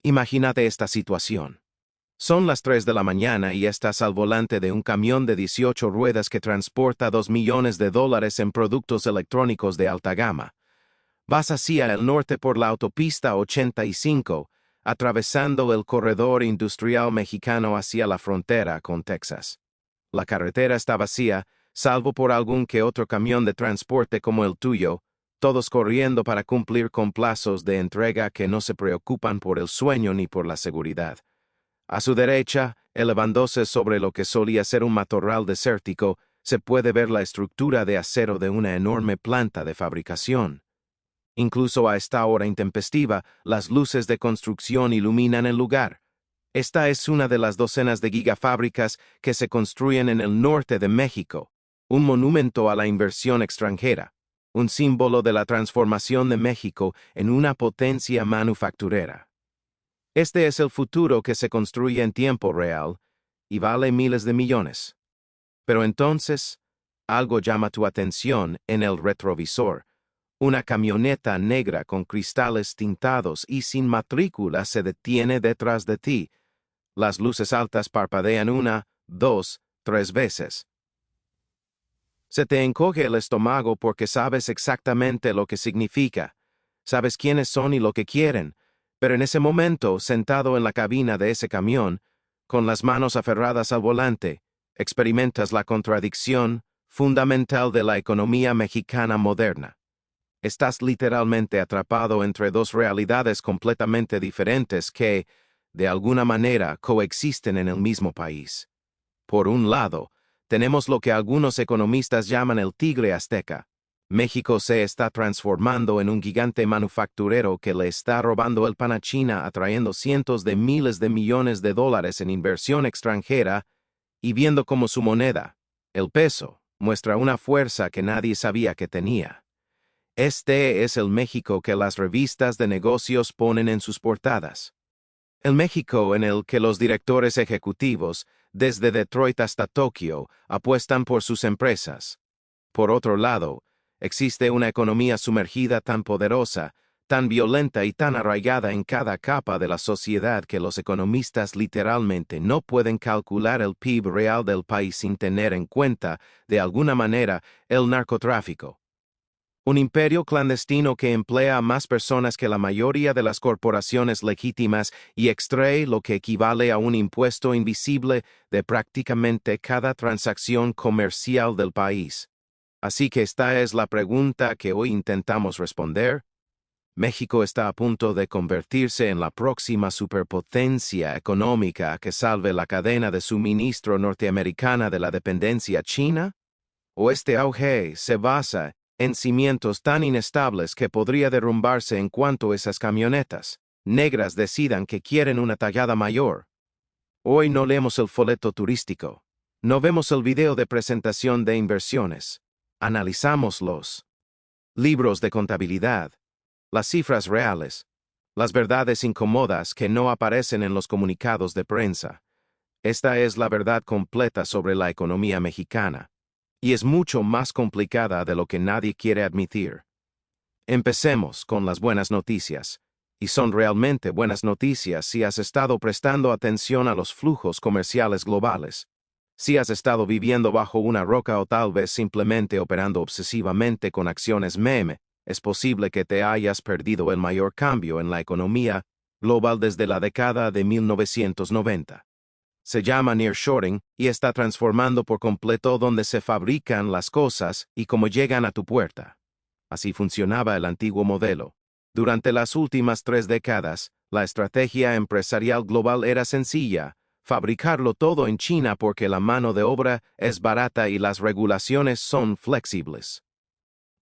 Imagínate esta situación. Son las 3 de la mañana y estás al volante de un camión de 18 ruedas que transporta $2 millones en productos electrónicos de alta gama. Vas hacia el norte por la autopista 85, atravesando el corredor industrial mexicano hacia la frontera con Texas. La carretera está vacía, salvo por algún que otro camión de transporte como el tuyo, todos corriendo para cumplir con plazos de entrega que no se preocupan por el sueño ni por la seguridad. A su derecha, elevándose sobre lo que solía ser un matorral desértico, se puede ver la estructura de acero de una enorme planta de fabricación. Incluso a esta hora intempestiva, las luces de construcción iluminan el lugar. Esta es una de las docenas de gigafábricas que se construyen en el norte de México, un monumento a la inversión extranjera, un símbolo de la transformación de México en una potencia manufacturera. Este es el futuro que se construye en tiempo real y vale miles de millones. Pero entonces, algo llama tu atención en el retrovisor. Una camioneta negra con cristales tintados y sin matrícula se detiene detrás de ti. Las luces altas parpadean 1, 2, 3 veces. Se te encoge el estómago porque sabes exactamente lo que significa. Sabes quiénes son y lo que quieren. Pero en ese momento, sentado en la cabina de ese camión, con las manos aferradas al volante, experimentas la contradicción fundamental de la economía mexicana moderna. Estás literalmente atrapado entre dos realidades completamente diferentes que, de alguna manera, coexisten en el mismo país. Por un lado, tenemos lo que algunos economistas llaman el tigre azteca. México se está transformando en un gigante manufacturero que le está robando el pan a China, atrayendo cientos de miles de millones de dólares en inversión extranjera y viendo cómo su moneda, el peso, muestra una fuerza que nadie sabía que tenía. Este es el México que las revistas de negocios ponen en sus portadas. El México en el que los directores ejecutivos, desde Detroit hasta Tokio, apuestan por sus empresas. Por otro lado, existe una economía sumergida tan poderosa, tan violenta y tan arraigada en cada capa de la sociedad que los economistas literalmente no pueden calcular el PIB real del país sin tener en cuenta, de alguna manera, el narcotráfico. Un imperio clandestino que emplea a más personas que la mayoría de las corporaciones legítimas y extrae lo que equivale a un impuesto invisible de prácticamente cada transacción comercial del país. Así que esta es la pregunta que hoy intentamos responder. México está a punto de convertirse en la próxima superpotencia económica que salve la cadena de suministro norteamericana de la dependencia china. ¿O este auge se basa en cimientos tan inestables que podría derrumbarse en cuanto esas camionetas negras decidan que quieren una tallada mayor? Hoy no leemos el folleto turístico, no vemos el video de presentación de inversiones, analizamos los libros de contabilidad, las cifras reales, las verdades incómodas que no aparecen en los comunicados de prensa. Esta es la verdad completa sobre la economía mexicana. Y es mucho más complicada de lo que nadie quiere admitir. Empecemos con las buenas noticias, y son realmente buenas noticias si has estado prestando atención a los flujos comerciales globales. Si has estado viviendo bajo una roca o tal vez simplemente operando obsesivamente con acciones meme, es posible que te hayas perdido el mayor cambio en la economía global desde la década de 1990. Se llama nearshoring y está transformando por completo donde se fabrican las cosas y cómo llegan a tu puerta. Así funcionaba el antiguo modelo. Durante las últimas 3 décadas, la estrategia empresarial global era sencilla: fabricarlo todo en China porque la mano de obra es barata y las regulaciones son flexibles.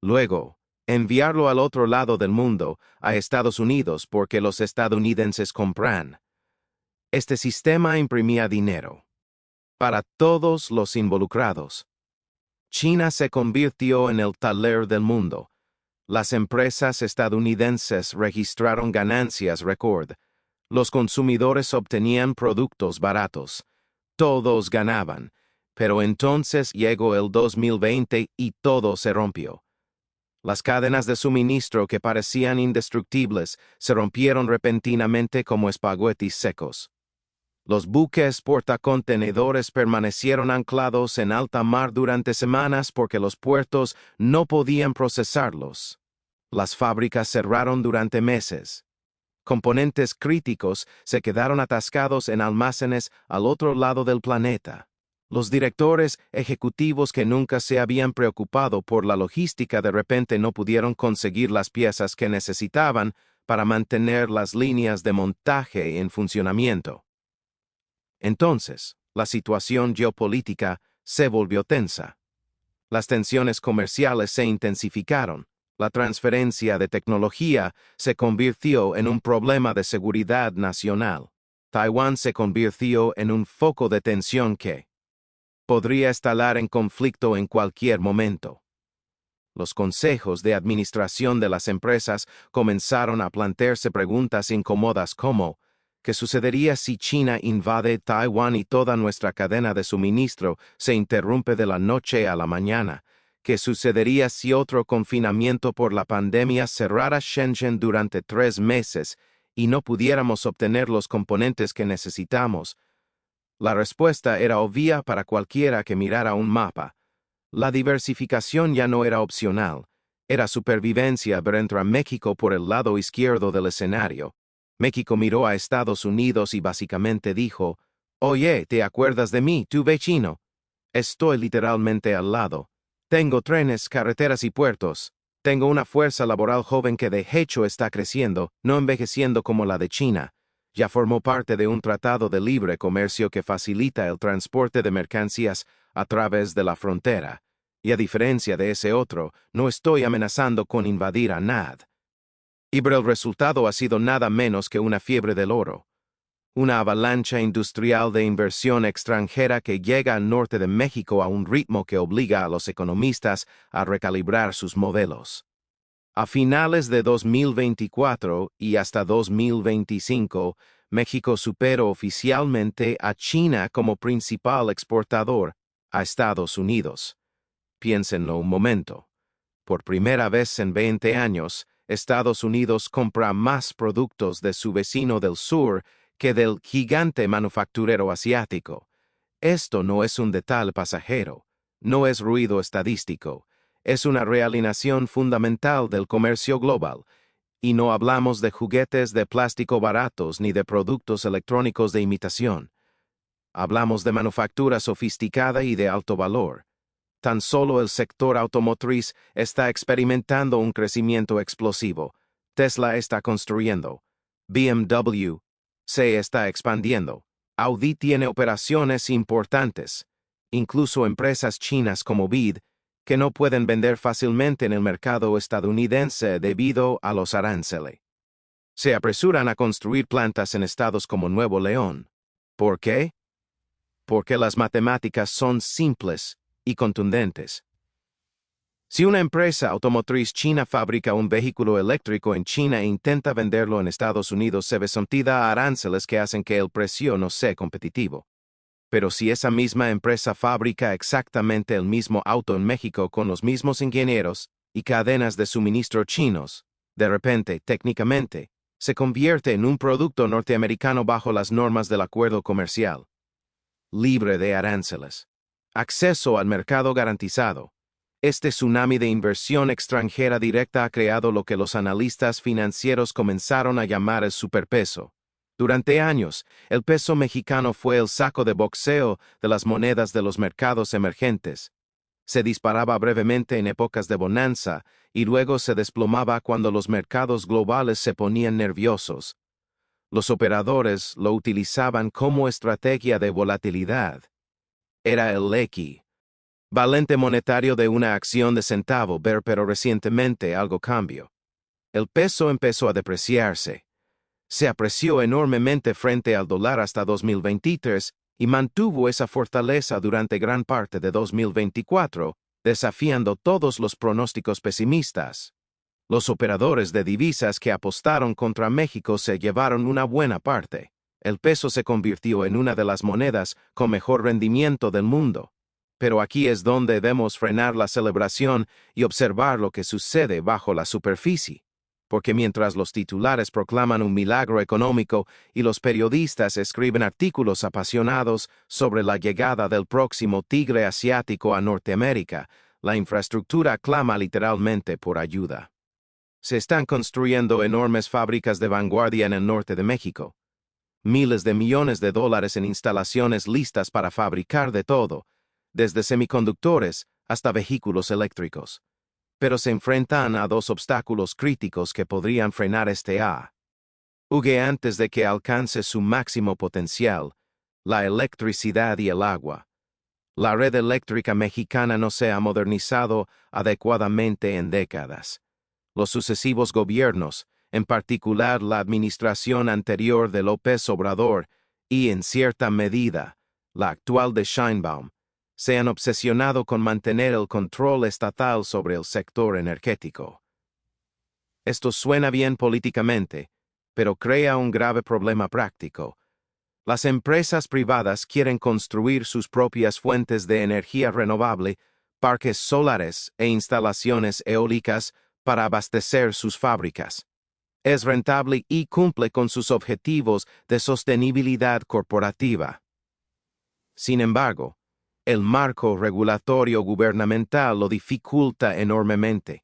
Luego, enviarlo al otro lado del mundo, a Estados Unidos, porque los estadounidenses compran. Este sistema imprimía dinero para todos los involucrados. China se convirtió en el taler del mundo. Las empresas estadounidenses registraron ganancias récord. Los consumidores obtenían productos baratos. Todos ganaban. Pero entonces llegó el 2020 y todo se rompió. Las cadenas de suministro que parecían indestructibles se rompieron repentinamente como espaguetis secos. Los buques portacontenedores permanecieron anclados en alta mar durante semanas porque los puertos no podían procesarlos. Las fábricas cerraron durante meses. Componentes críticos se quedaron atascados en almacenes al otro lado del planeta. Los directores ejecutivos que nunca se habían preocupado por la logística de repente no pudieron conseguir las piezas que necesitaban para mantener las líneas de montaje en funcionamiento. Entonces, la situación geopolítica se volvió tensa. Las tensiones comerciales se intensificaron. La transferencia de tecnología se convirtió en un problema de seguridad nacional. Taiwán se convirtió en un foco de tensión que podría estallar en conflicto en cualquier momento. Los consejos de administración de las empresas comenzaron a plantearse preguntas incómodas como: ¿qué sucedería si China invade Taiwán y toda nuestra cadena de suministro se interrumpe de la noche a la mañana? ¿Qué sucedería si otro confinamiento por la pandemia cerrara Shenzhen durante 3 meses y no pudiéramos obtener los componentes que necesitamos? La respuesta era obvia para cualquiera que mirara un mapa. La diversificación ya no era opcional. Era supervivencia ver entrar a México por el lado izquierdo del escenario. México miró a Estados Unidos y básicamente dijo: «Oye, ¿te acuerdas de mí, tu vecino? Estoy literalmente al lado. Tengo trenes, carreteras y puertos. Tengo una fuerza laboral joven que de hecho está creciendo, no envejeciendo como la de China. Ya formó parte de un tratado de libre comercio que facilita el transporte de mercancías a través de la frontera. Y a diferencia de ese otro, no estoy amenazando con invadir a NAD». Y el resultado ha sido nada menos que una fiebre del oro. Una avalancha industrial de inversión extranjera que llega al norte de México a un ritmo que obliga a los economistas a recalibrar sus modelos. A finales de 2024 y hasta 2025, México superó oficialmente a China como principal exportador a Estados Unidos. Piénsenlo un momento. Por primera vez en 20 años, Estados Unidos compra más productos de su vecino del sur que del gigante manufacturero asiático. Esto no es un detalle pasajero, no es ruido estadístico. Es una realineación fundamental del comercio global, y no hablamos de juguetes de plástico baratos ni de productos electrónicos de imitación. Hablamos de manufactura sofisticada y de alto valor. Tan solo el sector automotriz está experimentando un crecimiento explosivo. Tesla está construyendo. BMW se está expandiendo. Audi tiene operaciones importantes. Incluso empresas chinas como BYD, que no pueden vender fácilmente en el mercado estadounidense debido a los aranceles, se apresuran a construir plantas en estados como Nuevo León. ¿Por qué? Porque las matemáticas son simples y contundentes. Si una empresa automotriz china fabrica un vehículo eléctrico en China e intenta venderlo en Estados Unidos, se ve sometida a aranceles que hacen que el precio no sea competitivo. Pero si esa misma empresa fabrica exactamente el mismo auto en México con los mismos ingenieros y cadenas de suministro chinos, de repente, técnicamente, se convierte en un producto norteamericano bajo las normas del acuerdo comercial. Libre de aranceles. Acceso al mercado garantizado. Este tsunami de inversión extranjera directa ha creado lo que los analistas financieros comenzaron a llamar el superpeso. Durante años, el peso mexicano fue el saco de boxeo de las monedas de los mercados emergentes. Se disparaba brevemente en épocas de bonanza y luego se desplomaba cuando los mercados globales se ponían nerviosos. Los operadores lo utilizaban como estrategia de volatilidad. Era el valente monetario de una acción de centavo, pero recientemente algo cambió. El peso empezó a depreciarse. Se apreció enormemente frente al dólar hasta 2023 y mantuvo esa fortaleza durante gran parte de 2024, desafiando todos los pronósticos pesimistas. Los operadores de divisas que apostaron contra México se llevaron una buena parte. El peso se convirtió en una de las monedas con mejor rendimiento del mundo. Pero aquí es donde debemos frenar la celebración y observar lo que sucede bajo la superficie. Porque mientras los titulares proclaman un milagro económico y los periodistas escriben artículos apasionados sobre la llegada del próximo tigre asiático a Norteamérica, la infraestructura clama literalmente por ayuda. Se están construyendo enormes fábricas de vanguardia en el norte de México. Miles de millones de dólares en instalaciones listas para fabricar de todo, desde semiconductores hasta vehículos eléctricos. Pero se enfrentan a dos obstáculos críticos que podrían frenar este auge antes de que alcance su máximo potencial: la electricidad y el agua. La red eléctrica mexicana no se ha modernizado adecuadamente en décadas. Los sucesivos gobiernos, en particular la administración anterior de López Obrador y, en cierta medida, la actual de Sheinbaum, se han obsesionado con mantener el control estatal sobre el sector energético. Esto suena bien políticamente, pero crea un grave problema práctico. Las empresas privadas quieren construir sus propias fuentes de energía renovable, parques solares e instalaciones eólicas para abastecer sus fábricas. Es rentable y cumple con sus objetivos de sostenibilidad corporativa. Sin embargo, el marco regulatorio gubernamental lo dificulta enormemente.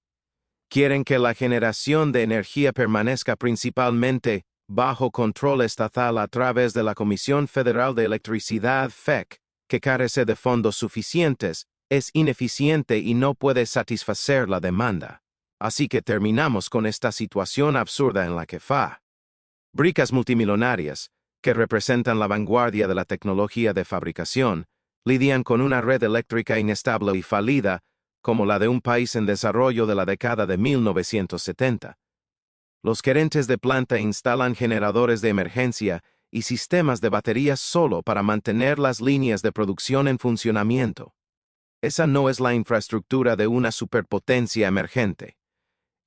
Quieren que la generación de energía permanezca principalmente bajo control estatal a través de la Comisión Federal de Electricidad (FEC), que carece de fondos suficientes, es ineficiente y no puede satisfacer la demanda. Así que terminamos con esta situación absurda en la que fábricas multimillonarias, que representan la vanguardia de la tecnología de fabricación, lidian con una red eléctrica inestable y fallida, como la de un país en desarrollo de la década de 1970. Los gerentes de planta instalan generadores de emergencia y sistemas de baterías solo para mantener las líneas de producción en funcionamiento. Esa no es la infraestructura de una superpotencia emergente.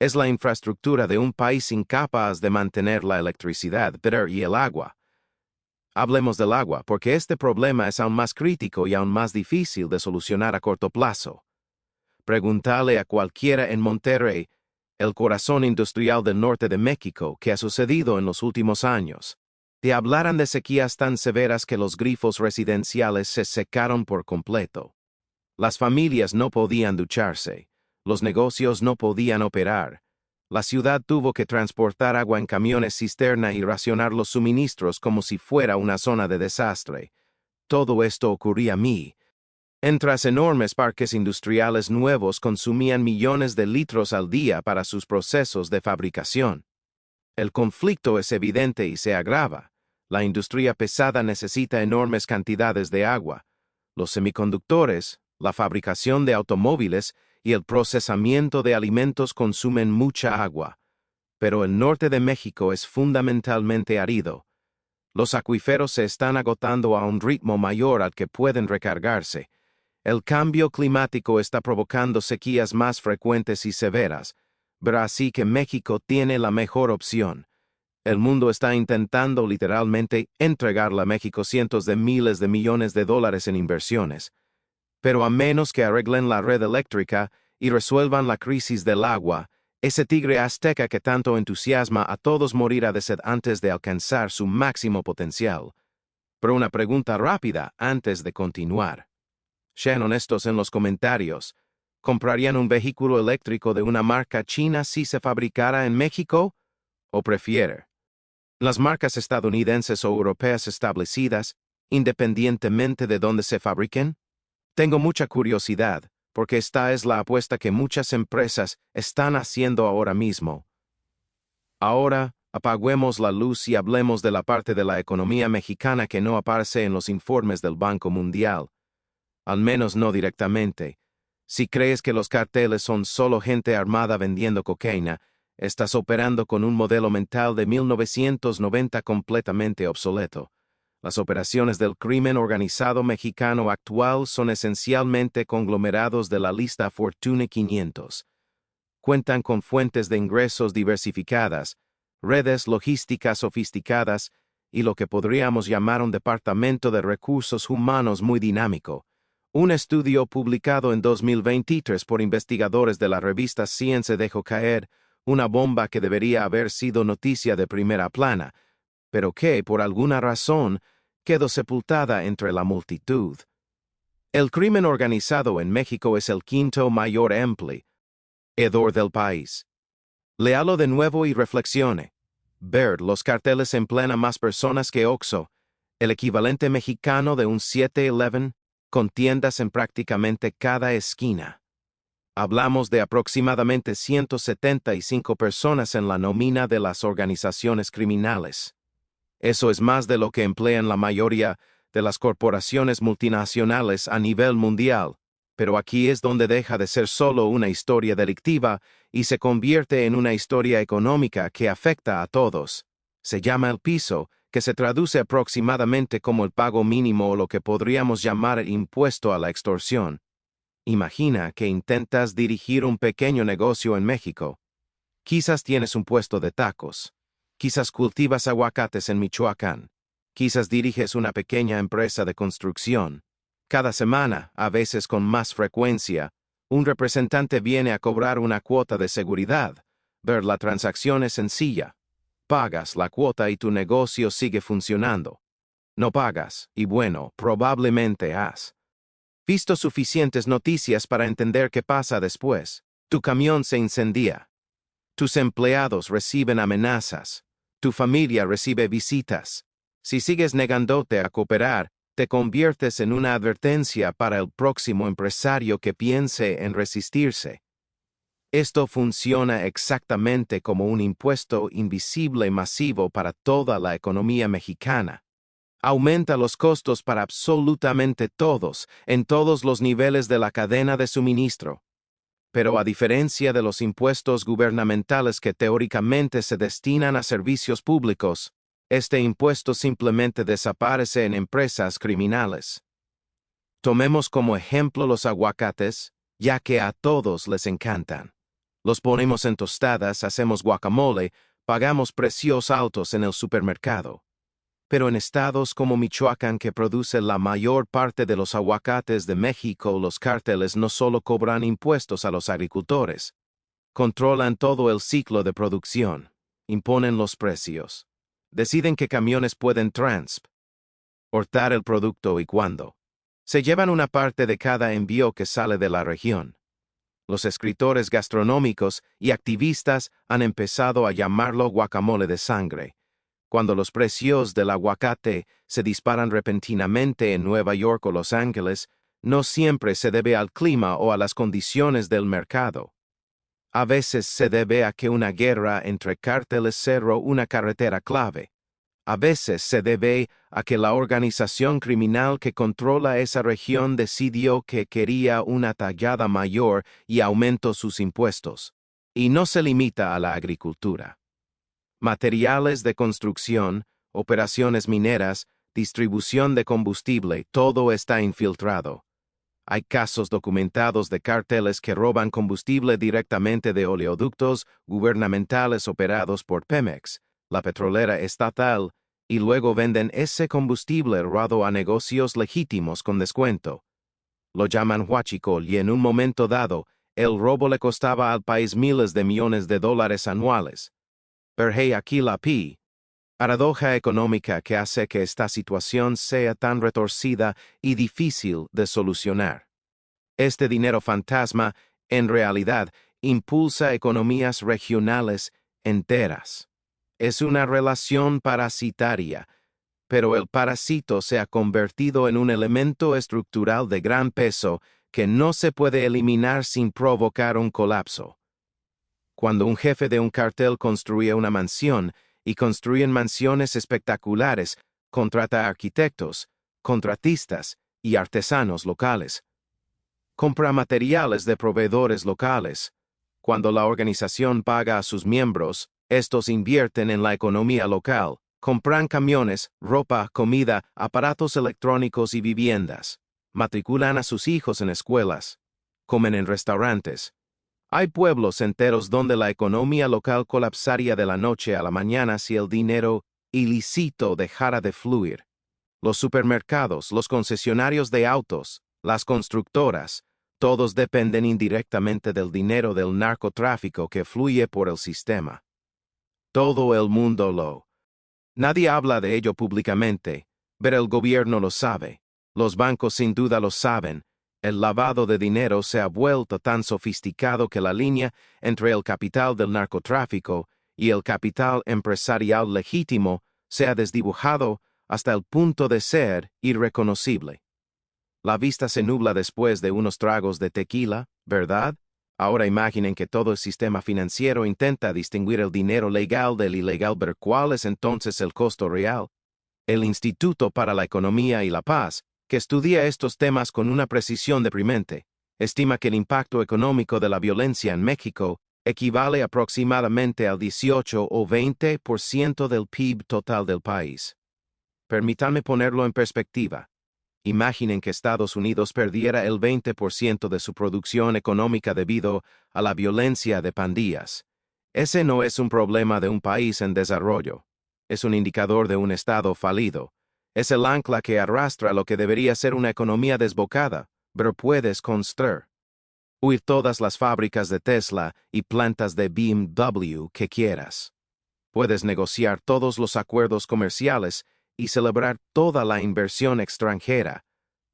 Es la infraestructura de un país incapaz de mantener la electricidad y el agua. Hablemos del agua, porque este problema es aún más crítico y aún más difícil de solucionar a corto plazo. Pregúntale a cualquiera en Monterrey, el corazón industrial del norte de México, qué ha sucedido en los últimos años. Te hablarán de sequías tan severas que los grifos residenciales se secaron por completo. Las familias no podían ducharse, los negocios no podían operar. La ciudad tuvo que transportar agua en camiones cisterna y racionar los suministros como si fuera una zona de desastre. Todo esto ocurría mientras enormes parques industriales nuevos consumían millones de litros al día para sus procesos de fabricación. El conflicto es evidente y se agrava. La industria pesada necesita enormes cantidades de agua. Los semiconductores, la fabricación de automóviles y el procesamiento de alimentos consumen mucha agua. Pero el norte de México es fundamentalmente árido. Los acuíferos se están agotando a un ritmo mayor al que pueden recargarse. El cambio climático está provocando sequías más frecuentes y severas, pero así que México tiene la mejor opción. El mundo está intentando literalmente entregarle a México cientos de miles de millones de dólares en inversiones. Pero a menos que arreglen la red eléctrica y resuelvan la crisis del agua, ese tigre azteca que tanto entusiasma a todos morirá de sed antes de alcanzar su máximo potencial. Pero una pregunta rápida antes de continuar. Sean honestos en los comentarios. ¿Comprarían un vehículo eléctrico de una marca china si se fabricara en México? ¿O prefieren las marcas estadounidenses o europeas establecidas, independientemente de dónde se fabriquen? Tengo mucha curiosidad, porque esta es la apuesta que muchas empresas están haciendo ahora mismo. Ahora, apaguemos la luz y hablemos de la parte de la economía mexicana que no aparece en los informes del Banco Mundial. Al menos no directamente. Si crees que los carteles son solo gente armada vendiendo cocaína, estás operando con un modelo mental de 1990 completamente obsoleto. Las operaciones del crimen organizado mexicano actual son esencialmente conglomerados de la lista Fortune 500. Cuentan con fuentes de ingresos diversificadas, redes logísticas sofisticadas y lo que podríamos llamar un departamento de recursos humanos muy dinámico, Un estudio publicado en 2023 por investigadores de la revista Science dejó caer una bomba que debería haber sido noticia de primera plana, pero que, por alguna razón, quedó sepultada entre la multitud. El crimen organizado en México es el quinto mayor empleador del país. Léalo de nuevo y reflexione. Ver, los carteles emplean a más personas que Oxxo, el equivalente mexicano de un 7-Eleven, con tiendas en prácticamente cada esquina. Hablamos de aproximadamente 175 personas en la nómina de las organizaciones criminales. Eso es más de lo que emplean la mayoría de las corporaciones multinacionales a nivel mundial, pero aquí es donde deja de ser solo una historia delictiva y se convierte en una historia económica que afecta a todos. Se llama el piso, que se traduce aproximadamente como el pago mínimo o lo que podríamos llamar el impuesto a la extorsión. Imagina que intentas dirigir un pequeño negocio en México. Quizás tienes un puesto de tacos. Quizás cultivas aguacates en Michoacán. Quizás diriges una pequeña empresa de construcción. Cada semana, a veces con más frecuencia, un representante viene a cobrar una cuota de seguridad. Ver la transacción es sencilla. Pagas la cuota y tu negocio sigue funcionando. No pagas, y bueno, probablemente has visto suficientes noticias para entender qué pasa después. Tu camión se incendia. Tus empleados reciben amenazas. Tu familia recibe visitas. Si sigues negándote a cooperar, te conviertes en una advertencia para el próximo empresario que piense en resistirse. Esto funciona exactamente como un impuesto invisible masivo para toda la economía mexicana. Aumenta los costos para absolutamente todos, en todos los niveles de la cadena de suministro. Pero a diferencia de los impuestos gubernamentales que teóricamente se destinan a servicios públicos, este impuesto simplemente desaparece en empresas criminales. Tomemos como ejemplo los aguacates, ya que a todos les encantan. Los ponemos en tostadas, hacemos guacamole, pagamos precios altos en el supermercado. Pero en estados como Michoacán, que produce la mayor parte de los aguacates de México, los cárteles no solo cobran impuestos a los agricultores, controlan todo el ciclo de producción, imponen los precios, deciden qué camiones pueden transportar el producto y cuándo. Se llevan una parte de cada envío que sale de la región. Los escritores gastronómicos y activistas han empezado a llamarlo guacamole de sangre. Cuando los precios del aguacate se disparan repentinamente en Nueva York o Los Ángeles, no siempre se debe al clima o a las condiciones del mercado. A veces se debe a que una guerra entre cárteles cerró una carretera clave. A veces se debe a que la organización criminal que controla esa región decidió que quería una tallada mayor y aumentó sus impuestos. Y no se limita a la agricultura. Materiales de construcción, operaciones mineras, distribución de combustible, todo está infiltrado. Hay casos documentados de cárteles que roban combustible directamente de oleoductos gubernamentales operados por Pemex, la petrolera estatal, y luego venden ese combustible robado a negocios legítimos con descuento. Lo llaman huachicol y en un momento dado, el robo le costaba al país miles de millones de dólares anuales. Pero hey, aquí la paradoja económica que hace que esta situación sea tan retorcida y difícil de solucionar. Este dinero fantasma, en realidad, impulsa economías regionales enteras. Es una relación parasitaria, pero el parásito se ha convertido en un elemento estructural de gran peso que no se puede eliminar sin provocar un colapso. Cuando un jefe de un cartel construye una mansión, y construyen mansiones espectaculares, contrata arquitectos, contratistas y artesanos locales. Compra materiales de proveedores locales. Cuando la organización paga a sus miembros, estos invierten en la economía local, compran camiones, ropa, comida, aparatos electrónicos y viviendas. Matriculan a sus hijos en escuelas. Comen en restaurantes. Hay pueblos enteros donde la economía local colapsaría de la noche a la mañana si el dinero ilícito dejara de fluir. Los supermercados, los concesionarios de autos, Las constructoras, todos dependen indirectamente del dinero del narcotráfico que fluye por el sistema. Todo el mundo lo. Nadie habla de ello públicamente, pero el gobierno lo sabe. Los bancos sin duda lo saben. El lavado de dinero se ha vuelto tan sofisticado que la línea entre el capital del narcotráfico y el capital empresarial legítimo se ha desdibujado hasta el punto de ser irreconocible. La vista se nubla después de unos tragos de tequila, ¿verdad? Ahora imaginen que todo el sistema financiero intenta distinguir el dinero legal del ilegal, pero ¿cuál es entonces el costo real? El Instituto para la Economía y la Paz, que estudia estos temas con una precisión deprimente, estima que el impacto económico de la violencia en México equivale aproximadamente al 18 o 20% del PIB total del país. Permítanme ponerlo en perspectiva. Imaginen que Estados Unidos perdiera el 20% de su producción económica debido a la violencia de pandillas. Ese no es un problema de un país en desarrollo. Es un indicador de un Estado falido. Es el ancla que arrastra lo que debería ser una economía desbocada, pero puedes construir. Huir todas las fábricas de Tesla y plantas de BMW que quieras. Puedes negociar todos los acuerdos comerciales y celebrar toda la inversión extranjera,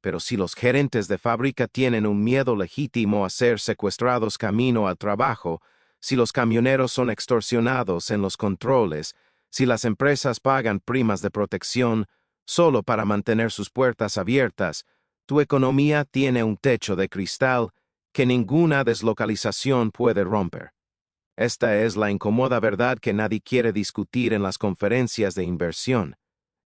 pero si los gerentes de fábrica tienen un miedo legítimo a ser secuestrados camino al trabajo, si los camioneros son extorsionados en los controles, si las empresas pagan primas de protección solo para mantener sus puertas abiertas, tu economía tiene un techo de cristal que ninguna deslocalización puede romper. Esta es la incómoda verdad que nadie quiere discutir en las conferencias de inversión.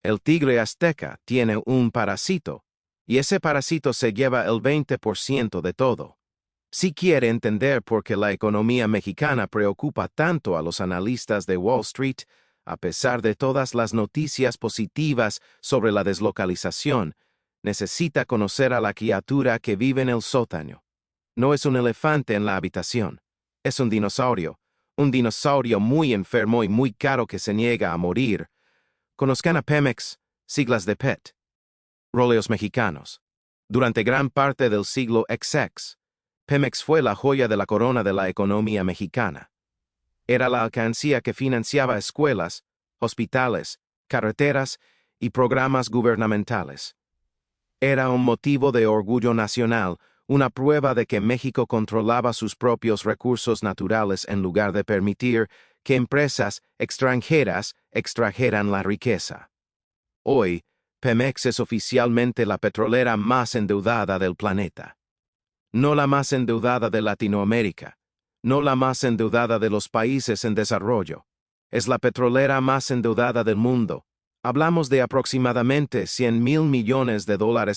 El tigre azteca tiene un parásito, y ese parásito se lleva el 20% de todo. Si quiere entender por qué la economía mexicana preocupa tanto a los analistas de Wall Street, a pesar de todas las noticias positivas sobre la deslocalización, necesita conocer a la criatura que vive en el sótano. No es un elefante en la habitación, es un dinosaurio muy enfermo y muy caro que se niega a morir. Conozcan a Pemex, siglas de PET. Róleos mexicanos. Durante gran parte del siglo XX, Pemex fue la joya de la corona de la economía mexicana. Era la alcancía que financiaba escuelas, hospitales, carreteras y programas gubernamentales. Era un motivo de orgullo nacional, una prueba de que México controlaba sus propios recursos naturales en lugar de permitir que empresas extranjeras extrajeran la riqueza. Hoy, Pemex es oficialmente la petrolera más endeudada del planeta. No la más endeudada de Latinoamérica, no la más endeudada de los países en desarrollo. Es la petrolera más endeudada del mundo. Hablamos de aproximadamente $100,000 millones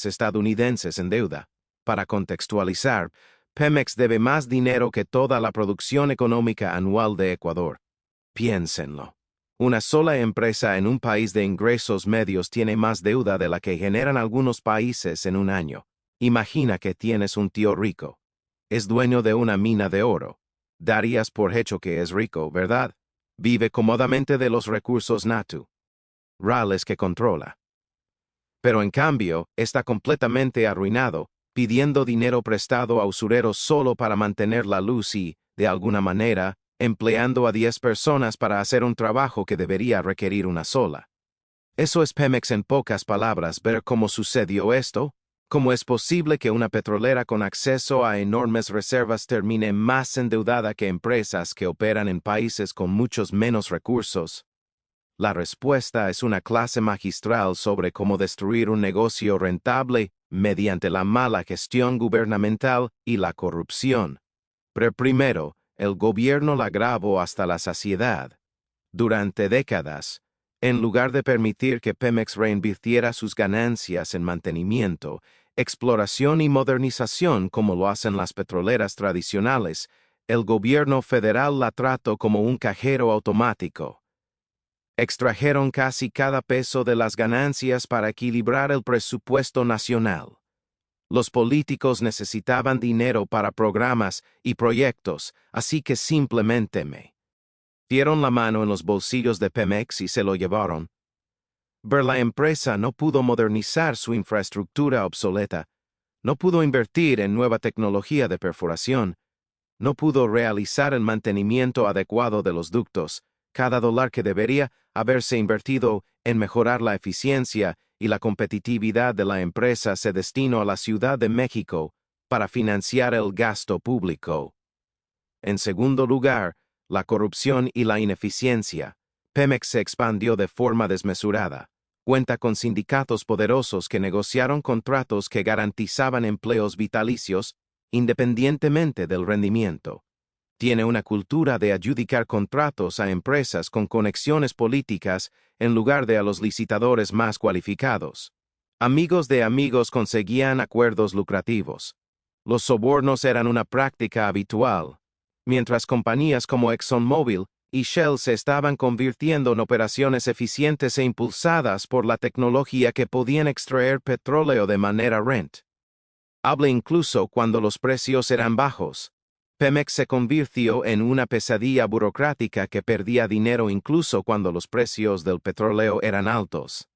estadounidenses en deuda. Para contextualizar, Pemex debe más dinero que toda la producción económica anual de Ecuador. Piénsenlo. Una sola empresa en un país de ingresos medios tiene más deuda de la que generan algunos países en un año. Imagina que tienes un tío rico. Es dueño de una mina de oro. Darías por hecho que es rico, ¿verdad? Vive cómodamente de los recursos naturales que controla. Pero en cambio, está completamente arruinado, pidiendo dinero prestado a usureros solo para mantener la luz y, de alguna manera, empleando a 10 personas para hacer un trabajo que debería requerir una sola. Eso es Pemex en pocas palabras. ¿Ver cómo sucedió esto? ¿Cómo es posible que una petrolera con acceso a enormes reservas termine más endeudada que empresas que operan en países con muchos menos recursos? La respuesta es una clase magistral sobre cómo destruir un negocio rentable mediante la mala gestión gubernamental y la corrupción. Pero primero, el gobierno la agravó hasta la saciedad. Durante décadas, en lugar de permitir que Pemex reinvirtiera sus ganancias en mantenimiento, exploración y modernización como lo hacen las petroleras tradicionales, el gobierno federal la trató como un cajero automático. Extrajeron casi cada peso de las ganancias para equilibrar el presupuesto nacional. Los políticos necesitaban dinero para programas y proyectos, así que simplemente metieron la mano en los bolsillos de Pemex y se lo llevaron. Pero la empresa no pudo modernizar su infraestructura obsoleta. No pudo invertir en nueva tecnología de perforación. No pudo realizar el mantenimiento adecuado de los ductos. Cada dólar que debería haberse invertido en mejorar la eficiencia y la competitividad de la empresa se destinó a la Ciudad de México para financiar el gasto público. En segundo lugar, la corrupción y la ineficiencia. Pemex se expandió de forma desmesurada. Cuenta con sindicatos poderosos que negociaron contratos que garantizaban empleos vitalicios independientemente del rendimiento. Tiene una cultura de adjudicar contratos a empresas con conexiones políticas en lugar de a los licitadores más cualificados. Amigos de amigos conseguían acuerdos lucrativos. Los sobornos eran una práctica habitual, mientras compañías como ExxonMobil y Shell se estaban convirtiendo en operaciones eficientes e impulsadas por la tecnología que podían extraer petróleo de manera rentable. Incluso cuando los precios eran bajos. Pemex se convirtió en una pesadilla burocrática que perdía dinero incluso cuando los precios del petróleo eran altos.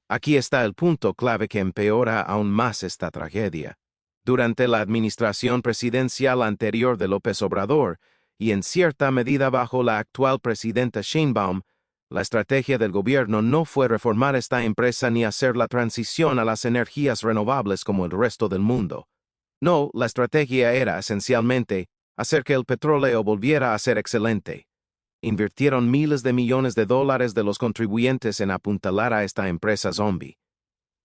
Aquí está el punto clave que empeora aún más esta tragedia. Durante la administración presidencial anterior de López Obrador, y en cierta medida bajo la actual presidenta Sheinbaum, la estrategia del gobierno no fue reformar esta empresa ni hacer la transición a las energías renovables como el resto del mundo. No, la estrategia era, esencialmente, hacer que el petróleo volviera a ser excelente. Invirtieron miles de millones de dólares de los contribuyentes en apuntalar a esta empresa zombie.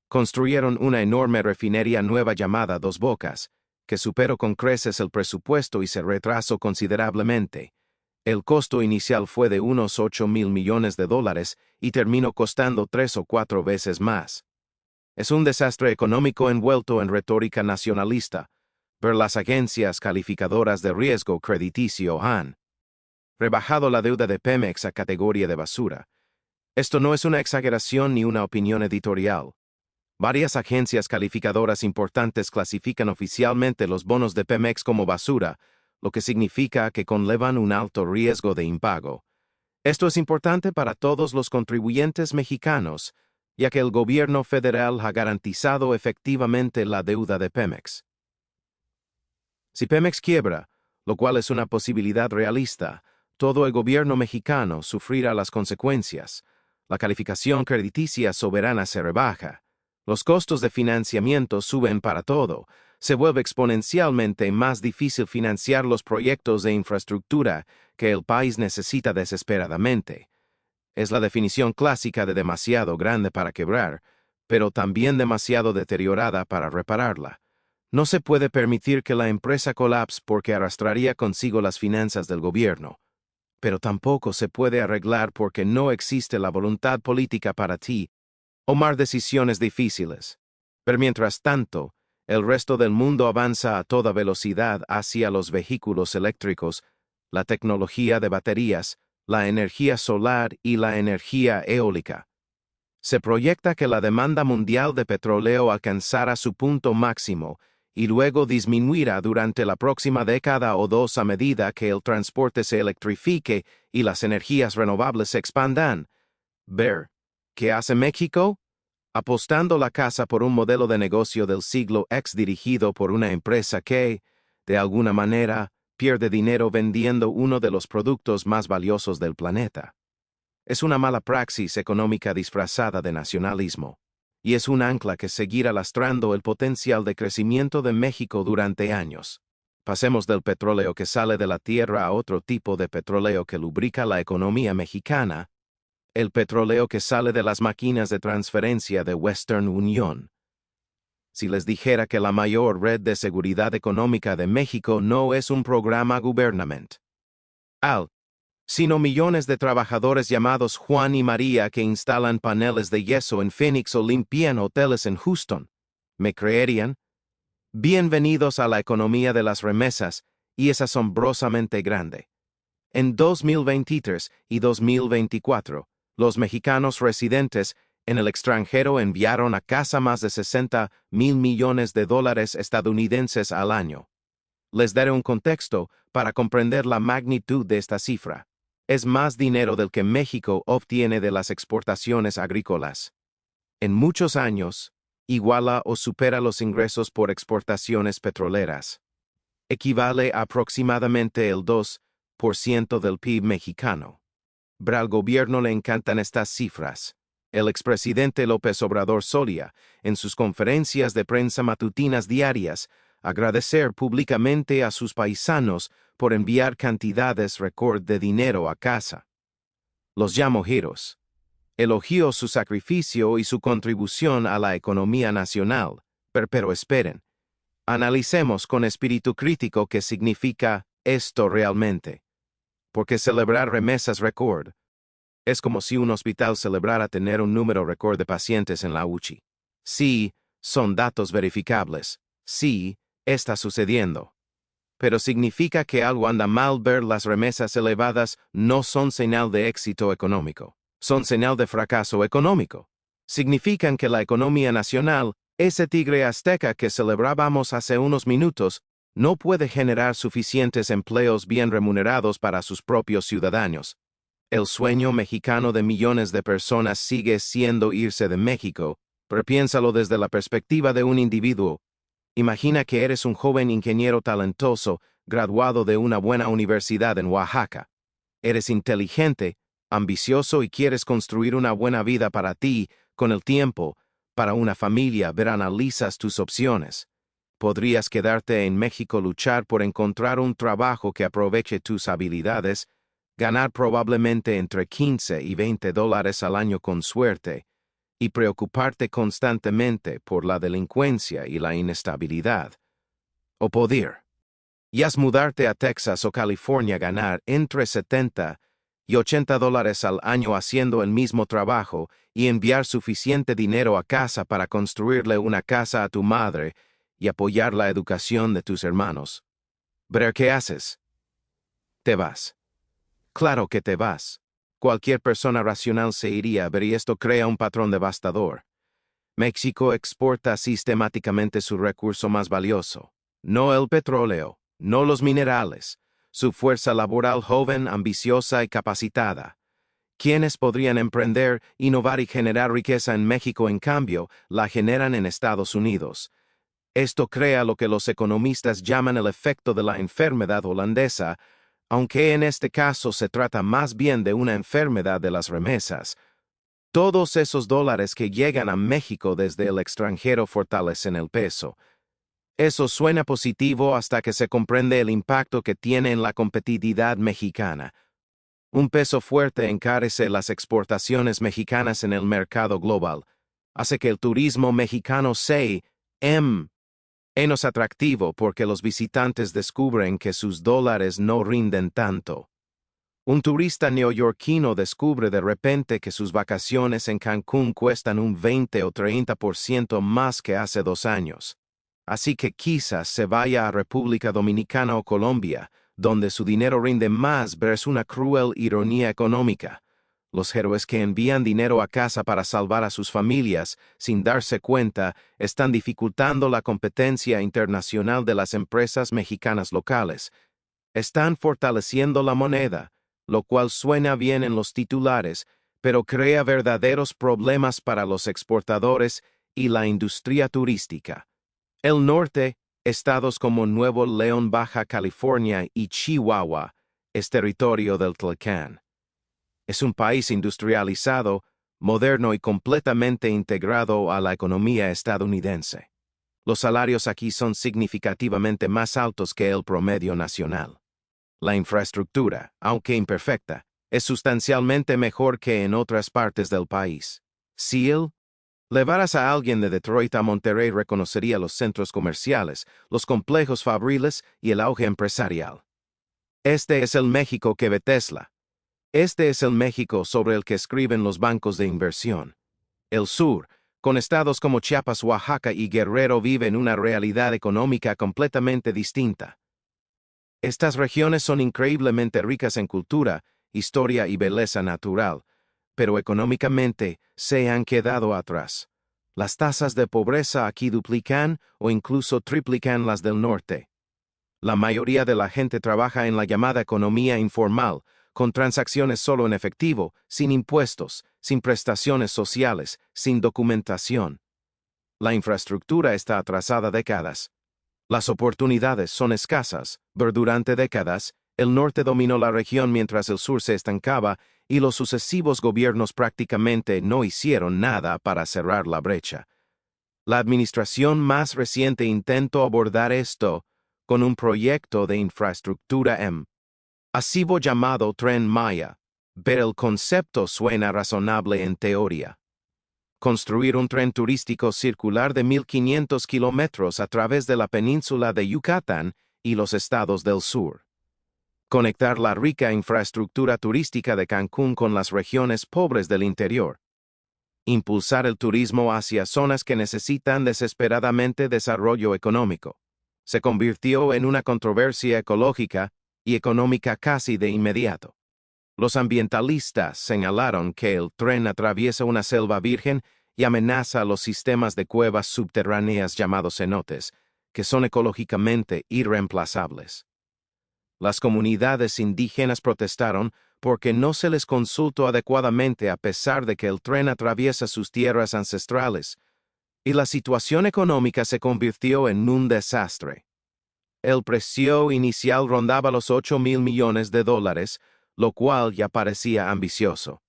Construyeron una enorme refinería nueva llamada Dos Bocas, que superó con creces el presupuesto y se retrasó considerablemente. El costo inicial fue de unos 8,000 millones de dólares y terminó costando 3 o 4 veces más. Es un desastre económico envuelto en retórica nacionalista, pero las agencias calificadoras de riesgo crediticio han rebajado la deuda de Pemex a categoría de basura. Esto no es una exageración ni una opinión editorial. Varias agencias calificadoras importantes clasifican oficialmente los bonos de Pemex como basura, lo que significa que conllevan un alto riesgo de impago. Esto es importante para todos los contribuyentes mexicanos, ya que el gobierno federal ha garantizado efectivamente la deuda de Pemex. Si Pemex quiebra, lo cual es una posibilidad realista, todo el gobierno mexicano sufrirá las consecuencias. La calificación crediticia soberana se rebaja. Los costos de financiamiento suben para todo. Se vuelve exponencialmente más difícil financiar los proyectos de infraestructura que el país necesita desesperadamente. Es la definición clásica de demasiado grande para quebrar, pero también demasiado deteriorada para repararla. No se puede permitir que la empresa colapse porque arrastraría consigo las finanzas del gobierno. Pero tampoco se puede arreglar porque no existe la voluntad política para tomar decisiones difíciles. Pero mientras tanto, el resto del mundo avanza a toda velocidad hacia los vehículos eléctricos, la tecnología de baterías, la energía solar y la energía eólica. Se proyecta que la demanda mundial de petróleo alcanzará su punto máximo y luego disminuirá durante la próxima década o dos a medida que el transporte se electrifique y las energías renovables se expandan. Ver. ¿Qué hace México? Apostando la casa por un modelo de negocio del siglo X dirigido por una empresa que, de alguna manera, pierde dinero vendiendo uno de los productos más valiosos del planeta. Es una mala praxis económica disfrazada de nacionalismo, y es un ancla que seguirá lastrando el potencial de crecimiento de México durante años. Pasemos del petróleo que sale de la tierra a otro tipo de petróleo que lubrica la economía mexicana, el petróleo que sale de las máquinas de transferencia de Western Union. Si les dijera que la mayor red de seguridad económica de México no es un programa gubernamental, sino millones de trabajadores llamados Juan y María que instalan paneles de yeso en Phoenix o limpian hoteles en Houston, ¿me creerían? Bienvenidos a la economía de las remesas, y es asombrosamente grande. En 2023 y 2024, los mexicanos residentes en el extranjero enviaron a casa más de 60,000 millones de dólares estadounidenses al año. Les daré un contexto para comprender la magnitud de esta cifra. Es más dinero del que México obtiene de las exportaciones agrícolas. En muchos años, iguala o supera los ingresos por exportaciones petroleras. Equivale a aproximadamente el 2% del PIB mexicano. Al gobierno le encantan estas cifras. El expresidente López Obrador solía, en sus conferencias de prensa matutinas diarias, agradecer públicamente a sus paisanos por enviar cantidades récord de dinero a casa. Los llamo giros. Elogió su sacrificio y su contribución a la economía nacional, pero esperen. Analicemos con espíritu crítico qué significa esto realmente. Porque celebrar remesas récord es como si un hospital celebrara tener un número récord de pacientes en la UCI. Sí, son datos verificables. Sí, está sucediendo. Pero significa que algo anda mal. Ver las remesas elevadas no son señal de éxito económico. Son señal de fracaso económico. Significan que la economía nacional, ese tigre azteca que celebrábamos hace unos minutos, no puede generar suficientes empleos bien remunerados para sus propios ciudadanos. El sueño mexicano de millones de personas sigue siendo irse de México, pero piénsalo desde la perspectiva de un individuo. Imagina que eres un joven ingeniero talentoso, graduado de una buena universidad en Oaxaca. Eres inteligente, ambicioso y quieres construir una buena vida para ti, con el tiempo, para una familia. Analizas tus opciones. Podrías quedarte en México, luchar por encontrar un trabajo que aproveche tus habilidades, ganar probablemente entre 15 y 20 dólares al año con suerte, y preocuparte constantemente por la delincuencia y la inestabilidad. O poder mudarte a Texas o California, ganar entre 70 y 80 dólares al año haciendo el mismo trabajo y enviar suficiente dinero a casa para construirle una casa a tu madre y apoyar la educación de tus hermanos. Pero ¿qué haces? Te vas. Claro que te vas. Cualquier persona racional se iría, pero esto crea un patrón devastador. México exporta sistemáticamente su recurso más valioso, no el petróleo, no los minerales, su fuerza laboral joven, ambiciosa y capacitada. ¿Quiénes podrían emprender, innovar y generar riqueza en México? En cambio, la generan en Estados Unidos. Esto crea lo que los economistas llaman el efecto de la enfermedad holandesa, aunque en este caso se trata más bien de una enfermedad de las remesas. Todos esos dólares que llegan a México desde el extranjero fortalecen el peso. Eso suena positivo hasta que se comprende el impacto que tiene en la competitividad mexicana. Un peso fuerte encarece las exportaciones mexicanas en el mercado global, hace que el turismo mexicano sea menos atractivo porque los visitantes descubren que sus dólares no rinden tanto. Un turista neoyorquino descubre de repente que sus vacaciones en Cancún cuestan un 20 o 30% más que hace 2 años. Así que quizás se vaya a República Dominicana o Colombia, donde su dinero rinde más. Pero es una cruel ironía económica. Los héroes que envían dinero a casa para salvar a sus familias, sin darse cuenta, están dificultando la competencia internacional de las empresas mexicanas locales. Están fortaleciendo la moneda, lo cual suena bien en los titulares, pero crea verdaderos problemas para los exportadores y la industria turística. El norte, estados como Nuevo León, Baja California y Chihuahua, es territorio del Tlalcán. Es un país industrializado, moderno y completamente integrado a la economía estadounidense. Los salarios aquí son significativamente más altos que el promedio nacional. La infraestructura, aunque imperfecta, es sustancialmente mejor que en otras partes del país. Si llevaras a alguien de Detroit a Monterrey, reconocería los centros comerciales, los complejos fabriles y el auge empresarial. Este es el México que ve Tesla. Este es el México sobre el que escriben los bancos de inversión. El sur, con estados como Chiapas, Oaxaca y Guerrero, vive en una realidad económica completamente distinta. Estas regiones son increíblemente ricas en cultura, historia y belleza natural, pero económicamente se han quedado atrás. Las tasas de pobreza aquí duplican o incluso triplican las del norte. La mayoría de la gente trabaja en la llamada economía informal, con transacciones solo en efectivo, sin impuestos, sin prestaciones sociales, sin documentación. La infraestructura está atrasada décadas. Las oportunidades son escasas, pero durante décadas, el norte dominó la región mientras el sur se estancaba y los sucesivos gobiernos prácticamente no hicieron nada para cerrar la brecha. La administración más reciente intentó abordar esto con un proyecto de infraestructura masivo llamado Tren Maya, pero el concepto suena razonable en teoría. Construir un tren turístico circular de 1.500 kilómetros a través de la península de Yucatán y los estados del sur. Conectar la rica infraestructura turística de Cancún con las regiones pobres del interior. Impulsar el turismo hacia zonas que necesitan desesperadamente desarrollo económico. Se convirtió en una controversia ecológica y económica casi de inmediato. Los ambientalistas señalaron que el tren atraviesa una selva virgen y amenaza los sistemas de cuevas subterráneas llamados cenotes, que son ecológicamente irreemplazables. Las comunidades indígenas protestaron porque no se les consultó adecuadamente a pesar de que el tren atraviesa sus tierras ancestrales, y la situación económica se convirtió en un desastre. El precio inicial rondaba los $8.000 millones, lo cual ya parecía ambicioso.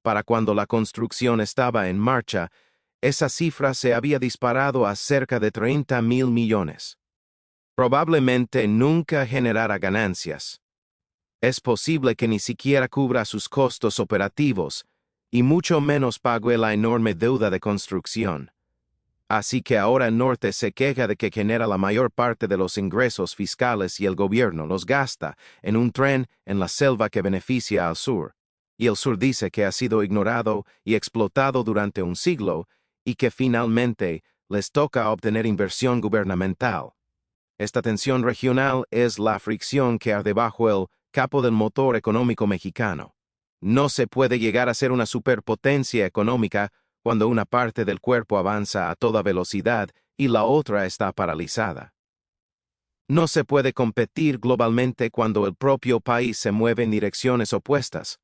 Para cuando la construcción estaba en marcha, esa cifra se había disparado a cerca de $30.000 millones. Probablemente nunca generará ganancias. Es posible que ni siquiera cubra sus costos operativos, y mucho menos pague la enorme deuda de construcción. Así que ahora el norte se queja de que genera la mayor parte de los ingresos fiscales y el gobierno los gasta en un tren en la selva que beneficia al sur. Y el sur dice que ha sido ignorado y explotado durante un siglo y que finalmente les toca obtener inversión gubernamental. Esta tensión regional es la fricción que arde bajo el capo del motor económico mexicano. No se puede llegar a ser una superpotencia económica cuando una parte del cuerpo avanza a toda velocidad y la otra está paralizada. No se puede competir globalmente cuando el propio país se mueve en direcciones opuestas.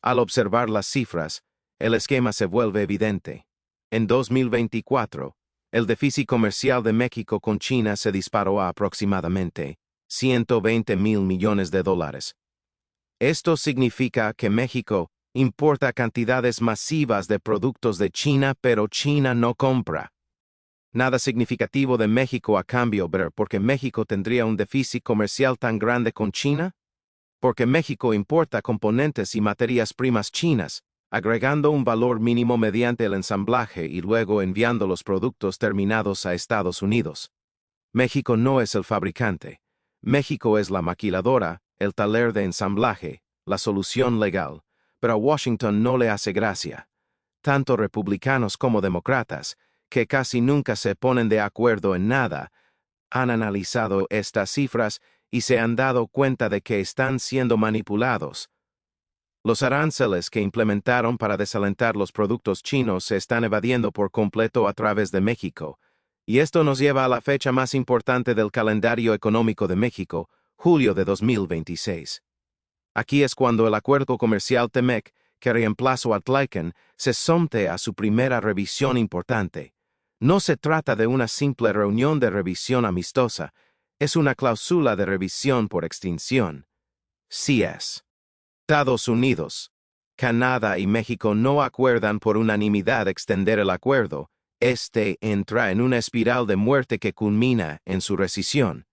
Al observar las cifras, el esquema se vuelve evidente. En 2024, el déficit comercial de México con China se disparó a aproximadamente $120.000 millones. Esto significa que México importa cantidades masivas de productos de China, pero China no compra. Nada significativo de México a cambio, porque México tendría un déficit comercial tan grande con China, porque México importa componentes y materias primas chinas, agregando un valor mínimo mediante el ensamblaje y luego enviando los productos terminados a Estados Unidos. México no es el fabricante. México es la maquiladora, el taller de ensamblaje, la solución legal. Pero a Washington no le hace gracia. Tanto republicanos como demócratas, que casi nunca se ponen de acuerdo en nada, han analizado estas cifras y se han dado cuenta de que están siendo manipulados. Los aranceles que implementaron para desalentar los productos chinos se están evadiendo por completo a través de México, y esto nos lleva a la fecha más importante del calendario económico de México, julio de 2026. Aquí es cuando el acuerdo comercial TEMEC, que reemplazó a TLACAN, se somete a su primera revisión importante. No se trata de una simple reunión de revisión amistosa, es una cláusula de revisión por extinción. CS. Estados Unidos, Canadá y México no acuerdan por unanimidad extender el acuerdo. Este entra en una espiral de muerte que culmina en su rescisión.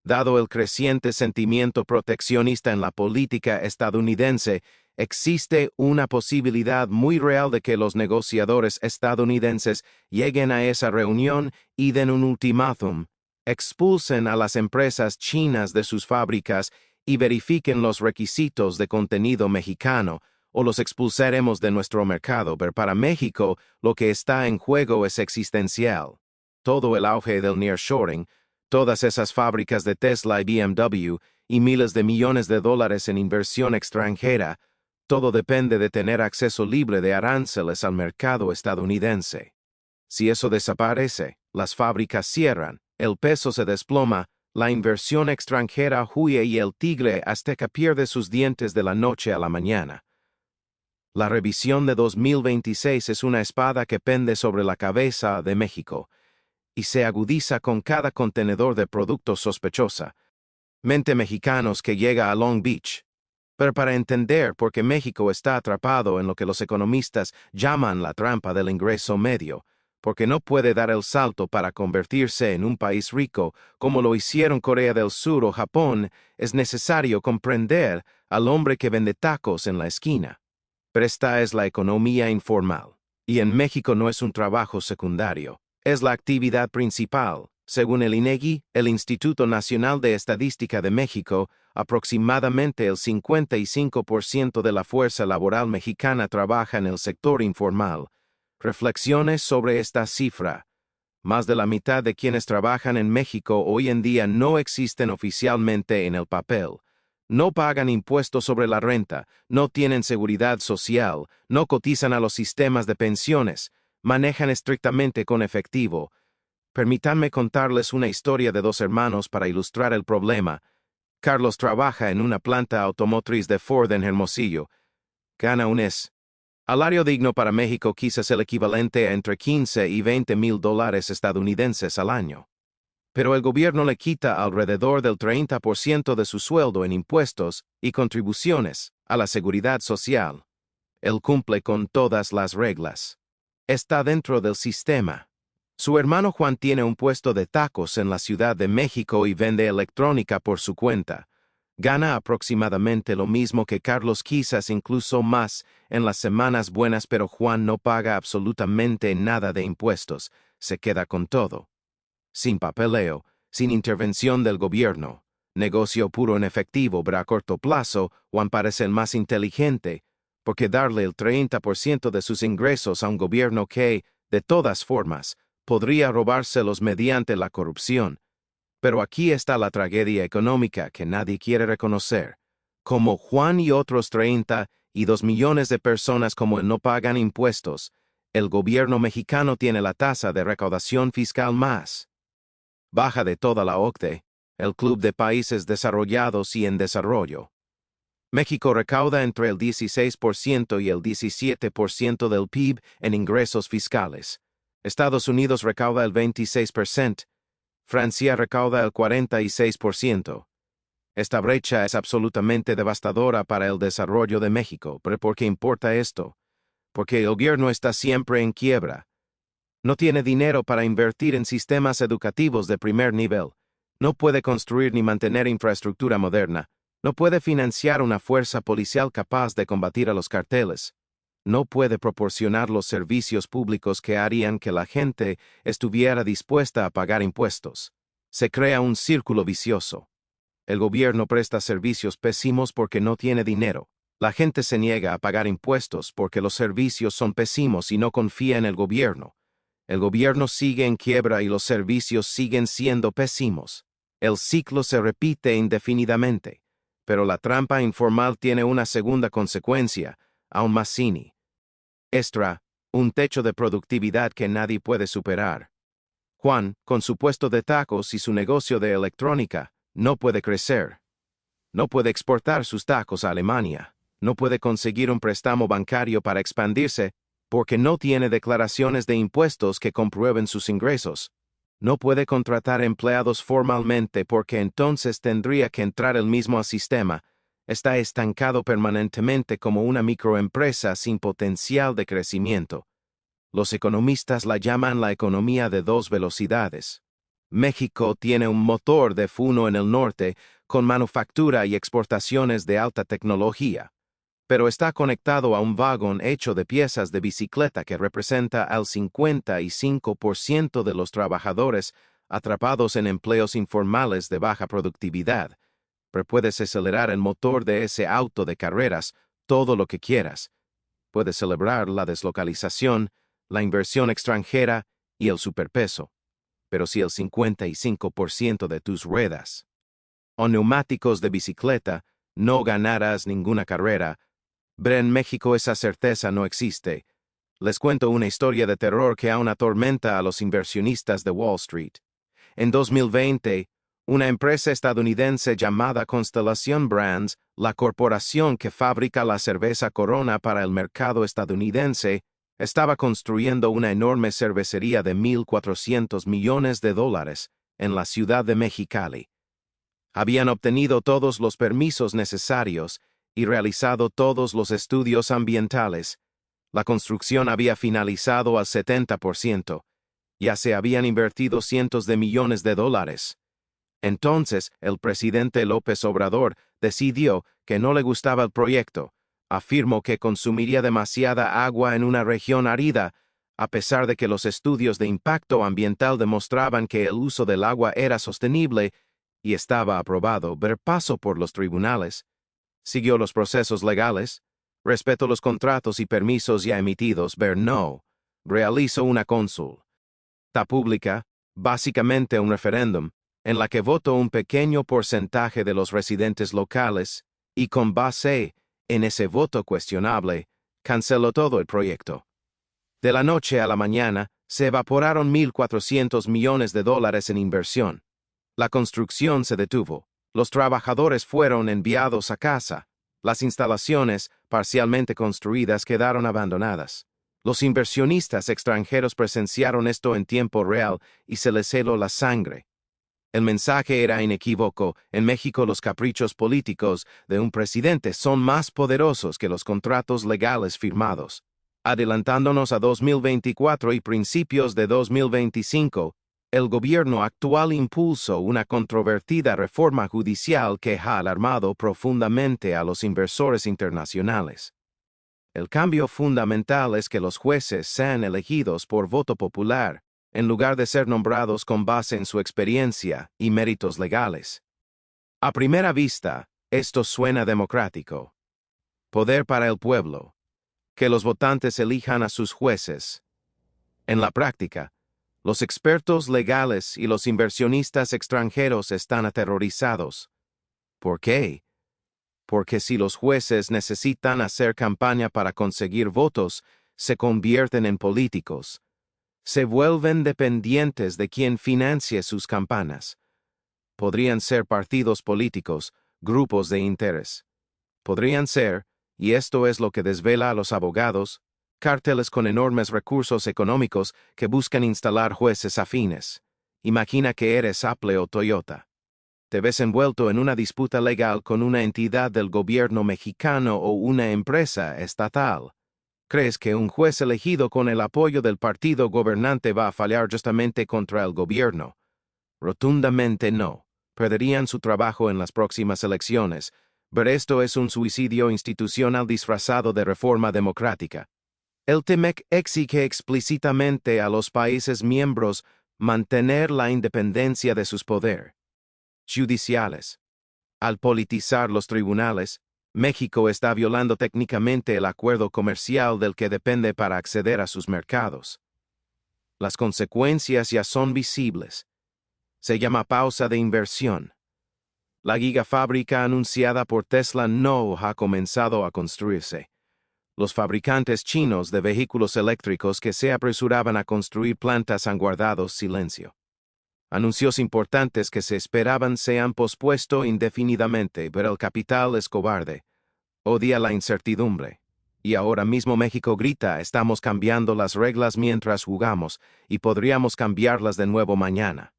Dado el creciente sentimiento proteccionista en la política estadounidense, existe una posibilidad muy real de que los negociadores estadounidenses lleguen a esa reunión y den un ultimátum, expulsen a las empresas chinas de sus fábricas y verifiquen los requisitos de contenido mexicano, o los expulsaremos de nuestro mercado. Pero para México, lo que está en juego es existencial. Todo el auge del nearshoring, todas esas fábricas de Tesla y BMW y miles de millones de dólares en inversión extranjera, todo depende de tener acceso libre de aranceles al mercado estadounidense. Si eso desaparece, las fábricas cierran, el peso se desploma, la inversión extranjera huye y el tigre azteca pierde sus dientes de la noche a la mañana. La revisión de 2026 es una espada que pende sobre la cabeza de México y se agudiza con cada contenedor de productos sospechosa. Mente mexicanos que llega a Long Beach. Pero para entender por qué México está atrapado en lo que los economistas llaman la trampa del ingreso medio, porque no puede dar el salto para convertirse en un país rico como lo hicieron Corea del Sur o Japón, es necesario comprender al hombre que vende tacos en la esquina. Pero esta es la economía informal, y en México no es un trabajo secundario, es la actividad principal. Según el INEGI, el Instituto Nacional de Estadística de México, aproximadamente el 55% de la fuerza laboral mexicana trabaja en el sector informal. Reflexiones sobre esta cifra. Más de la mitad de quienes trabajan en México hoy en día no existen oficialmente en el papel. No pagan impuestos sobre la renta, no tienen seguridad social, no cotizan a los sistemas de pensiones, manejan estrictamente con efectivo. Permítanme contarles una historia de dos hermanos para ilustrar el problema. Carlos trabaja en una planta automotriz de Ford en Hermosillo. Gana un salario digno para México, quizás el equivalente a entre 15 y 20 mil dólares estadounidenses al año. Pero el gobierno le quita alrededor del 30% de su sueldo en impuestos y contribuciones a la seguridad social. Él cumple con todas las reglas. Está dentro del sistema. Su hermano Juan tiene un puesto de tacos en la Ciudad de México y vende electrónica por su cuenta. Gana aproximadamente lo mismo que Carlos, quizás incluso más, en las semanas buenas, pero Juan no paga absolutamente nada de impuestos, se queda con todo. Sin papeleo, sin intervención del gobierno. Negocio puro en efectivo, pero a corto plazo, Juan parece el más inteligente, porque darle el 30% de sus ingresos a un gobierno que, de todas formas, podría robárselos mediante la corrupción. Pero aquí está la tragedia económica que nadie quiere reconocer. Como Juan y otros 32 millones de personas como él no pagan impuestos, el gobierno mexicano tiene la tasa de recaudación fiscal más baja de toda la OCDE, el Club de Países Desarrollados y en Desarrollo. México recauda entre el 16% y el 17% del PIB en ingresos fiscales. Estados Unidos recauda el 26%. Francia recauda el 46%. Esta brecha es absolutamente devastadora para el desarrollo de México. ¿Pero por qué importa esto? Porque el gobierno está siempre en quiebra. No tiene dinero para invertir en sistemas educativos de primer nivel. No puede construir ni mantener infraestructura moderna. No puede financiar una fuerza policial capaz de combatir a los carteles. No puede proporcionar los servicios públicos que harían que la gente estuviera dispuesta a pagar impuestos. Se crea un círculo vicioso. El gobierno presta servicios pésimos porque no tiene dinero. La gente se niega a pagar impuestos porque los servicios son pésimos y no confía en el gobierno. El gobierno sigue en quiebra y los servicios siguen siendo pésimos. El ciclo se repite indefinidamente. Pero la trampa informal tiene una segunda consecuencia, aún más siniestra, un techo de productividad que nadie puede superar. Juan, con su puesto de tacos y su negocio de electrónica, no puede crecer. No puede exportar sus tacos a Alemania. No puede conseguir un préstamo bancario para expandirse porque no tiene declaraciones de impuestos que comprueben sus ingresos. No puede contratar empleados formalmente porque entonces tendría que entrar él mismo al sistema. Está estancado permanentemente como una microempresa sin potencial de crecimiento. Los economistas la llaman la economía de dos velocidades. México tiene un motor de F1 en el norte, con manufactura y exportaciones de alta tecnología, pero está conectado a un vagón hecho de piezas de bicicleta que representa al 55% de los trabajadores atrapados en empleos informales de baja productividad. Pero puedes acelerar el motor de ese auto de carreras todo lo que quieras. Puedes celebrar la deslocalización, la inversión extranjera y el superpeso. Pero si el 55% de tus ruedas o neumáticos de bicicleta no ganarás ninguna carrera, pero en México esa certeza no existe. Les cuento una historia de terror que aún atormenta a los inversionistas de Wall Street. En 2020, Una empresa estadounidense llamada Constellation Brands, la corporación que fabrica la cerveza Corona para el mercado estadounidense, estaba construyendo una enorme cervecería de $1,400 millones en la ciudad de Mexicali. Habían obtenido todos los permisos necesarios y realizado todos los estudios ambientales. La construcción había finalizado al 70%. Ya se habían invertido cientos de millones de dólares. Entonces, el presidente López Obrador decidió que no le gustaba el proyecto. Afirmó que consumiría demasiada agua en una región árida, a pesar de que los estudios de impacto ambiental demostraban que el uso del agua era sostenible y estaba aprobado. Pasó por los tribunales. Siguió los procesos legales. Respetó los contratos y permisos ya emitidos. No. Realizó una consulta pública, básicamente un referéndum, en la que votó un pequeño porcentaje de los residentes locales, y con base en ese voto cuestionable, canceló todo el proyecto. De la noche a la mañana, se evaporaron $1,400 millones en inversión. La construcción se detuvo. Los trabajadores fueron enviados a casa. Las instalaciones, parcialmente construidas, quedaron abandonadas. Los inversionistas extranjeros presenciaron esto en tiempo real y se les heló la sangre. El mensaje era inequívoco: en México los caprichos políticos de un presidente son más poderosos que los contratos legales firmados. Adelantándonos a 2024 y principios de 2025, el gobierno actual impulsó una controvertida reforma judicial que ha alarmado profundamente a los inversores internacionales. El cambio fundamental es que los jueces sean elegidos por voto popular, en lugar de ser nombrados con base en su experiencia y méritos legales. A primera vista, esto suena democrático. Poder para el pueblo. Que los votantes elijan a sus jueces. En la práctica, los expertos legales y los inversionistas extranjeros están aterrorizados. ¿Por qué? Porque si los jueces necesitan hacer campaña para conseguir votos, se convierten en políticos. Se vuelven dependientes de quien financie sus campañas. Podrían ser partidos políticos, grupos de interés. Podrían ser, y esto es lo que desvela a los abogados, cárteles con enormes recursos económicos que buscan instalar jueces afines. Imagina que eres Apple o Toyota. Te ves envuelto en una disputa legal con una entidad del gobierno mexicano o una empresa estatal. ¿Crees que un juez elegido con el apoyo del partido gobernante va a fallar justamente contra el gobierno? Rotundamente no. Perderían su trabajo en las próximas elecciones, pero esto es un suicidio institucional disfrazado de reforma democrática. El TEMEC exige explícitamente a los países miembros mantener la independencia de sus poderes judiciales. Al politizar los tribunales, México está violando técnicamente el acuerdo comercial del que depende para acceder a sus mercados. Las consecuencias ya son visibles. Se llama pausa de inversión. La gigafábrica anunciada por Tesla no ha comenzado a construirse. Los fabricantes chinos de vehículos eléctricos que se apresuraban a construir plantas han guardado silencio. Anuncios importantes que se esperaban se han pospuesto indefinidamente, pero el capital es cobarde. Odia la incertidumbre. Y ahora mismo México grita: estamos cambiando las reglas mientras jugamos, y podríamos cambiarlas de nuevo mañana.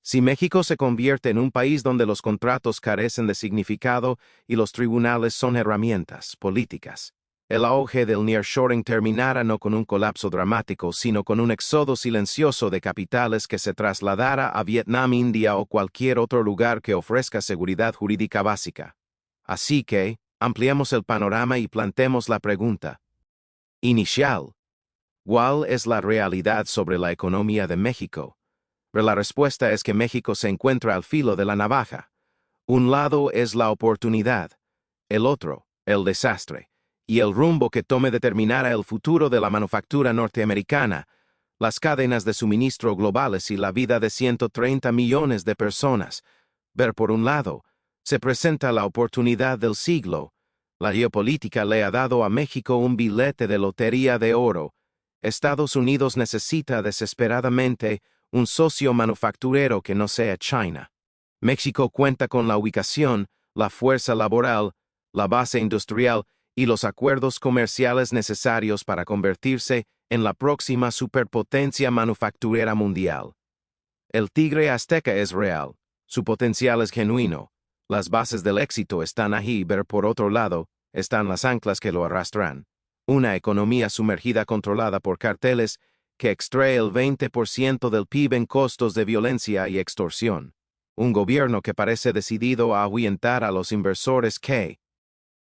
Si México se convierte en un país donde los contratos carecen de significado y los tribunales son herramientas políticas, el auge del nearshoring terminará no con un colapso dramático, sino con un éxodo silencioso de capitales que se trasladará a Vietnam, India o cualquier otro lugar que ofrezca seguridad jurídica básica. Así que, ampliemos el panorama y planteemos la pregunta inicial: ¿cuál es la realidad sobre la economía de México? Pero la respuesta es que México se encuentra al filo de la navaja. Un lado es la oportunidad, el otro, el desastre. Y el rumbo que tome determinará el futuro de la manufactura norteamericana, las cadenas de suministro globales y la vida de 130 millones de personas. Ver por un lado, se presenta la oportunidad del siglo. La geopolítica le ha dado a México un billete de lotería de oro. Estados Unidos necesita desesperadamente un socio manufacturero que no sea China. México cuenta con la ubicación, la fuerza laboral, la base industrial y los acuerdos comerciales necesarios para convertirse en la próxima superpotencia manufacturera mundial. El tigre azteca es real, su potencial es genuino, las bases del éxito están ahí, pero por otro lado, están las anclas que lo arrastran. Una economía sumergida controlada por carteles que extrae el 20% del PIB en costos de violencia y extorsión. Un gobierno que parece decidido a ahuyentar a los inversores que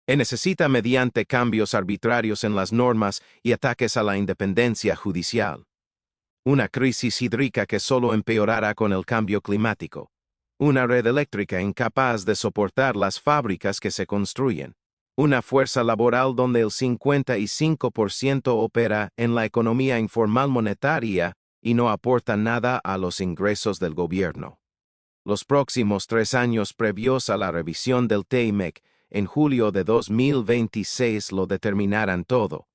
necesita mediante cambios arbitrarios en las normas y ataques a la independencia judicial. Una crisis hídrica que solo empeorará con el cambio climático. Una red eléctrica incapaz de soportar las fábricas que se construyen. Una fuerza laboral donde el 55% opera en la economía informal monetaria y no aporta nada a los ingresos del gobierno. Los próximos 3 años previos a la revisión del TEMEC en julio de 2026 lo determinarán todo.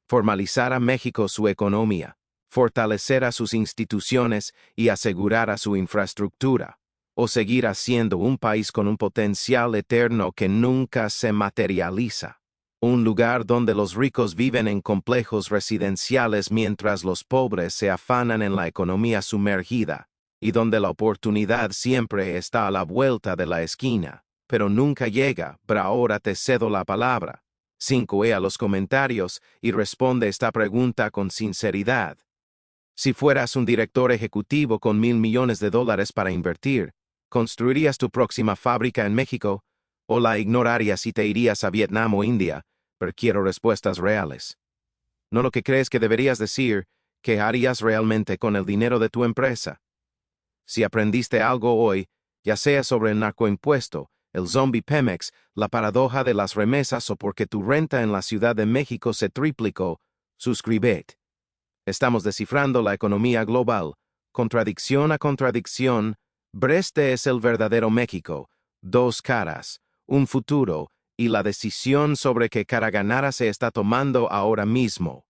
Formalizar a México su economía, fortalecer a sus instituciones y asegurar a su infraestructura, o seguir siendo un país con un potencial eterno que nunca se materializa. Un lugar donde los ricos viven en complejos residenciales mientras los pobres se afanan en la economía sumergida, y donde la oportunidad siempre está a la vuelta de la esquina, pero nunca llega. Pero ahora te cedo la palabra. 5 a los comentarios y responde esta pregunta con sinceridad. Si fueras un director ejecutivo con $1,000 millones para invertir, ¿construirías tu próxima fábrica en México o la ignorarías y te irías a Vietnam o India? Pero quiero respuestas reales. No lo que crees que deberías decir, ¿qué harías realmente con el dinero de tu empresa? Si aprendiste algo hoy, ya sea sobre el narcoimpuesto, el zombie Pemex, la paradoja de las remesas o porque tu renta en la Ciudad de México se triplicó, suscríbete. Estamos descifrando la economía global, contradicción a contradicción. Este es el verdadero México, 2 caras, un futuro, y la decisión sobre qué cara ganar se está tomando ahora mismo.